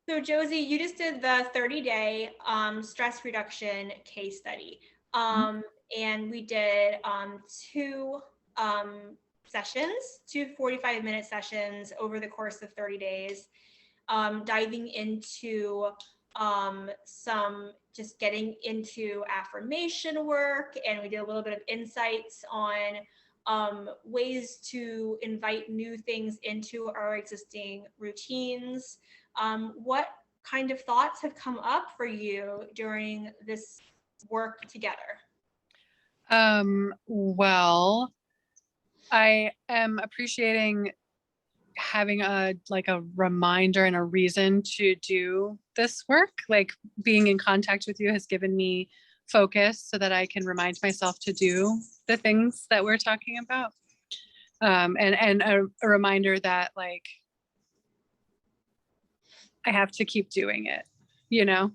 So Josie, you just did the 30-day stress reduction case study. Mhm. And we did two sessions, two 45-minute sessions over the course of 30 days, diving into some just getting into affirmation work. And we did a little bit of insights on ways to invite new things into our existing routines. What kind of thoughts have come up for you during this work together? Well, I am appreciating having a reminder and a reason to do this work. Like being in contact with you has given me focus so that I can remind myself to do the things that we're talking about. And a reminder that like I have to keep doing it, you know,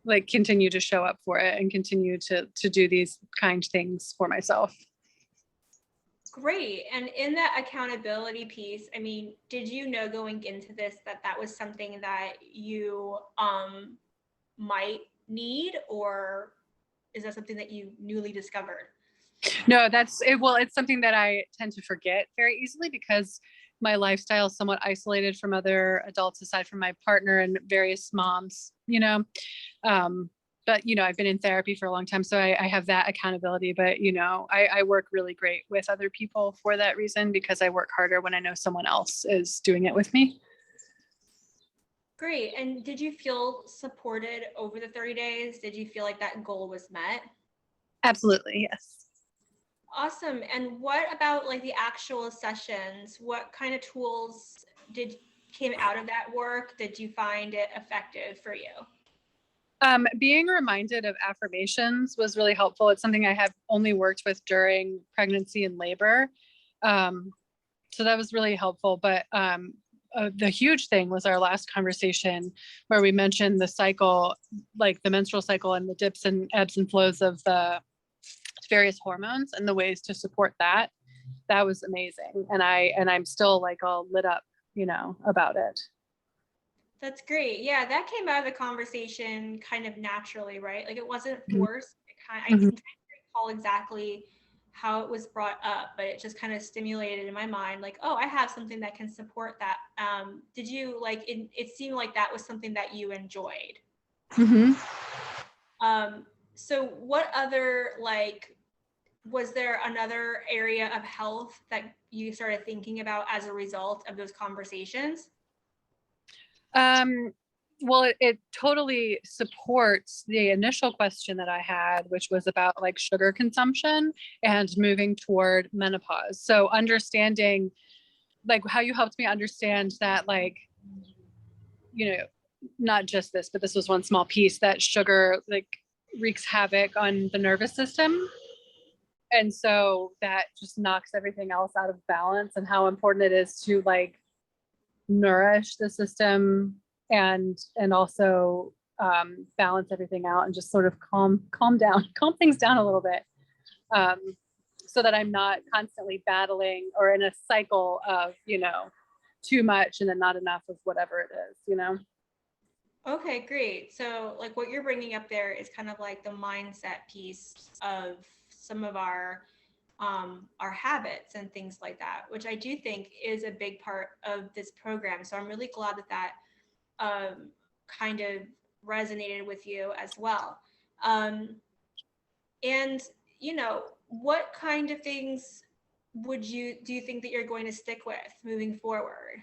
like continue to show up for it and continue to do these kind things for myself. Great. And in that accountability piece, I mean, did you know going into this that that was something that you might need, or is that something that you newly discovered? No, that's it. Well, it's something that I tend to forget very easily because my lifestyle is somewhat isolated from other adults aside from my partner and various moms, you know. Um, but I've been in therapy for a long time, so I have that accountability. But I work really great with other people for that reason because I work harder when I know someone else is doing it with me. Great. And did you feel supported over the 30 days? Did you feel like that goal was met? Absolutely, yes. Awesome. And what about like the actual sessions? What kind of tools did came out of that work? Did you find it effective for you? Being reminded of affirmations was really helpful. It's something I have only worked with during pregnancy and labor. Um, so that was really helpful. But the huge thing was our last conversation where we mentioned the cycle, like the menstrual cycle and the dips and ebbs and flows of the various hormones and the ways to support that. That was amazing. And I'm still like all lit up, about it. That's great. Yeah, that came out of the conversation kind of naturally, right? Like it wasn't Mhm. forced. I Mhm. can't recall exactly how it was brought up, but it just kind of stimulated in my mind, like, oh, I have something that can support that. Did you like it seemed like that was something that you enjoyed. Mhm. Um, so what other like was there another area of health that you started thinking about as a result of those conversations? Um, well, it totally supports the initial question that I had, which was about like sugar consumption and moving toward menopause. So understanding like how you helped me understand that like, you know, not just this, but this was one small piece that sugar like wreaks havoc on the nervous system. And so that just knocks everything else out of balance and how important it is to like nourish the system and also balance everything out and just sort of calm down, calm things down a little bit, um, so that I'm not constantly battling or in a cycle of too much and then not enough of whatever it is. Okay, great. So, like, what you're bringing up there is kind of like the mindset piece of some of our habits and things like that, which I do think is a big part of this program. So, I'm really glad that that kind of resonated with you as well. Um, and what kind of things would you do you think that you're going to stick with moving forward?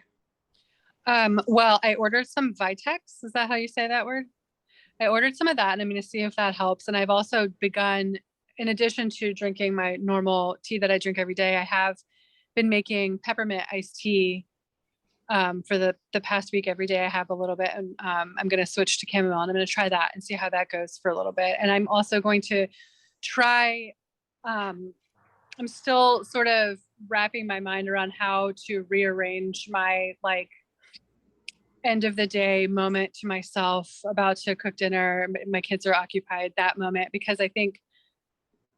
Well, I ordered some Vitex. Is that how you say that word? I ordered some of that and I'm going to see if that helps. And I've also begun, in addition to drinking my normal tea that I drink every day, I have been making peppermint iced tea for the past week. Every day I have a little bit, and I'm going to switch to chamomile and I'm going to try that and see how that goes for a little bit. And I'm also going to try, I'm still sort of wrapping my mind around how to rearrange my like end of the day moment to myself, about to cook dinner, my kids are occupied, that moment, because I think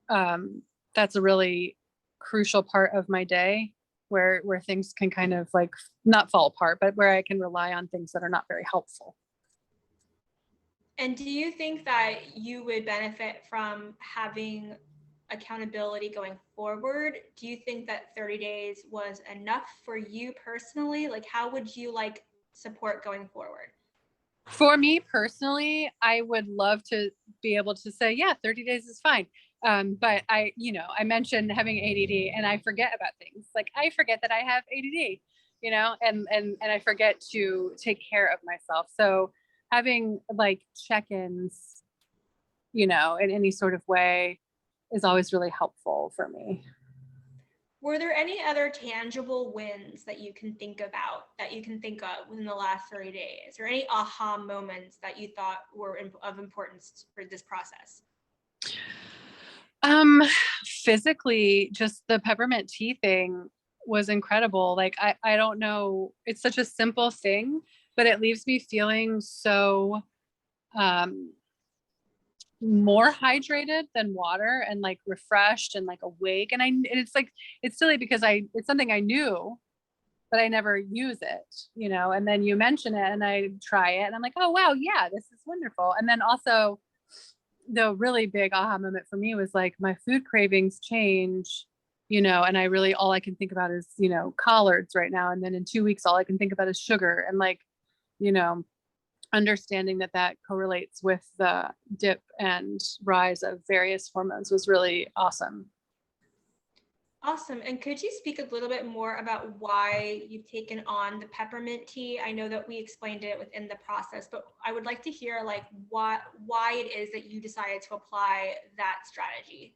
that's a really crucial part of my day. where things can kind of like not fall apart, but where I can rely on things that are not very helpful. And do you think that you would benefit from having accountability going forward? Do you think that 30 days was enough for you personally? Like, how would you like support going forward? For me personally, I would love to be able to say, yeah, 30 days is fine. But I mentioned having ADD and I forget about things. Like I forget that I have ADD, and I forget to take care of myself. So having like check-ins, in any sort of way is always really helpful for me. Were there any other tangible wins that you can think of within the last 30 days, or any aha moments that you thought were of importance for this process? Physically, just the peppermint tea thing was incredible. Like I don't know, it's such a simple thing, but it leaves me feeling so more hydrated than water and like refreshed and like awake. And it's silly because it's something I knew, but I never use it, and then you mention it and I try it and I'm like, oh wow, yeah, this is wonderful. And then also the really big aha moment for me was like my food cravings change, and I really, all I can think about is, collards right now. And then in 2 weeks, all I can think about is sugar and like, you know, understanding that correlates with the dip and rise of various hormones was really awesome. Awesome. And could you speak a little bit more about why you've taken on the peppermint tea? I know that we explained it within the process, but I would like to hear like why it is that you decided to apply that strategy.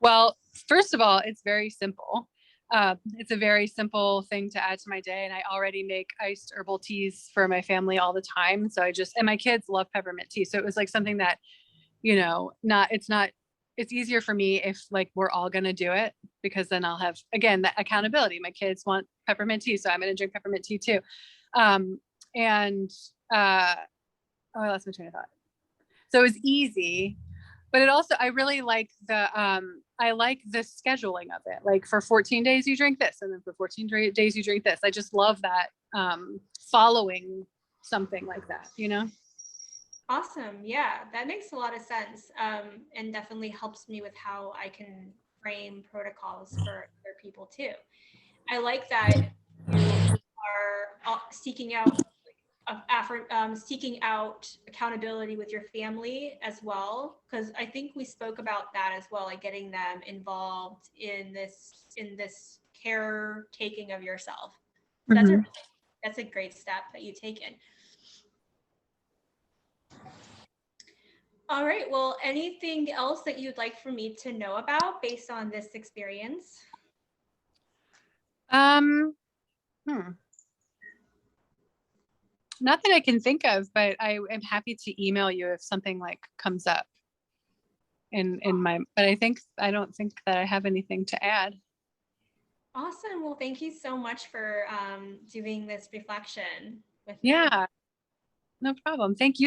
Well, first of all, it's very simple. It's a very simple thing to add to my day. And I already make iced herbal teas for my family all the time. So and my kids love peppermint tea. So it was like something that, it's easier for me if like we're all going to do it, because then I'll have, again, that accountability. My kids want peppermint tea, so I'm going to drink peppermint tea too. And oh, I lost my train of thought. So it was easy, but it also, I really like I like the scheduling of it. Like for 14 days you drink this, and then for 14 days you drink this. I just love that, following something like that, Awesome. Yeah, that makes a lot of sense, and definitely helps me with how I can frame protocols for other people too. I like that you are seeking out seeking out accountability with your family as well, because I think we spoke about that as well, like getting them involved in this caretaking of yourself. Mm-hmm. That's a great step that you've taken. All right, well, anything else that you'd like for me to know about based on this experience? Not that I can think of, but I am happy to email you if something like comes up but I don't think that I have anything to add. Awesome. Well, thank you so much for doing this reflection with me. Yeah, no problem. Thank you